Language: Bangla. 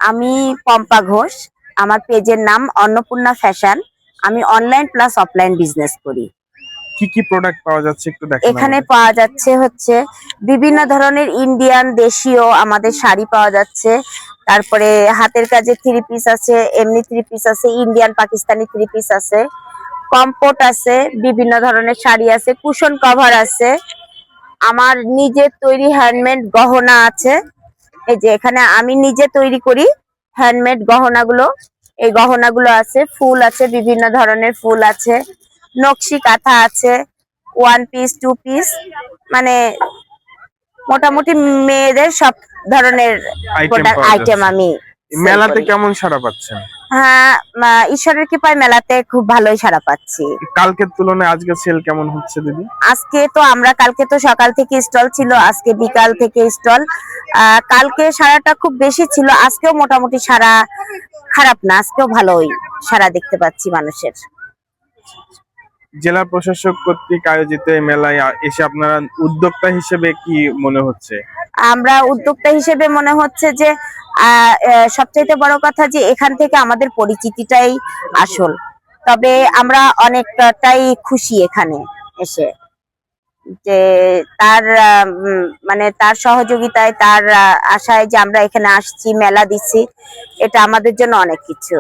আমি পম্পা ঘোষ। আমার পেজের নাম অন্নপূর্ণা ফ্যাশন। আমি অনলাইন প্লাস অফলাইন বিজনেস করি। কি কি প্রোডাক্ট পাওয়া যাচ্ছে একটু দেখান এখানে আমাদের। পাওয়া যাচ্ছে হচ্ছে বিভিন্ন ধরনের ইন্ডিয়ান দেশীয় আমাদের শাড়ি পাওয়া যাচ্ছে। তারপরে হাতের কাজে থ্রি পিস আছে, এমনি থ্রি পিস আছে, ইন্ডিয়ান পাকিস্তানি থ্রি পিস আছে, কম্পোর্ট আছে, বিভিন্ন ধরনের শাড়ি আছে, কুশন কভার আছে। আমার নিজের তৈরি হ্যান্ডমেড গহনা আছে। এই যে এখানে আমি নিজে তৈরি করি হ্যান্ডমেড গহনাগুলো। এই গহনাগুলো আছে, ফুল আছে, বিভিন্ন ধরনের ফুল আছে, নকশি কাঁথা আছে, ওয়ান পিস টু পিস, মানে মোটামুটি মেয়েদের সব ধরনের আইটেম প্রোডাক্ট পাওয়া আইটেম যাচ্ছে। আমি সেল মেলাতে করি। কেমন সাড়া পাচ্ছেন? হ্যাঁ, ঈশ্বরের কৃপায় মেলাতে খুব ভালোই সাড়া পাচ্ছি। কালকের তুলনায় আজকে সেল কেমন হচ্ছে দিদি? আজকে তো কালকে তো সকাল থেকে স্টল ছিল, আজকে বিকাল থেকে স্টল। কালকে সারাটা খুব বেশি ছিল, আজকেও মোটামুটি সারা খারাপ না, আজকেও ভালোই সারা দেখতে পাচ্ছি মানুষের। জেলা প্রশাসক কর্তৃক আয়োজিত এই মেলায় এসে আপনারা উদ্যোক্তা হিসেবে কি মনে হচ্ছে? আমরা উদ্যোক্তা হিসেবে মনে হচ্ছে যে সবচাইতে বড় কথা যে এখান থেকে আমাদের পরিচিতিটাই আসল। তবে আমরা অনেকটাই খুশি এখানে এসে, যে তার মানে তার সহযোগিতায়, তার আশায় যে আমরা এখানে আসছি, মেলা দিচ্ছি, এটা আমাদের জন্য অনেক কিছু।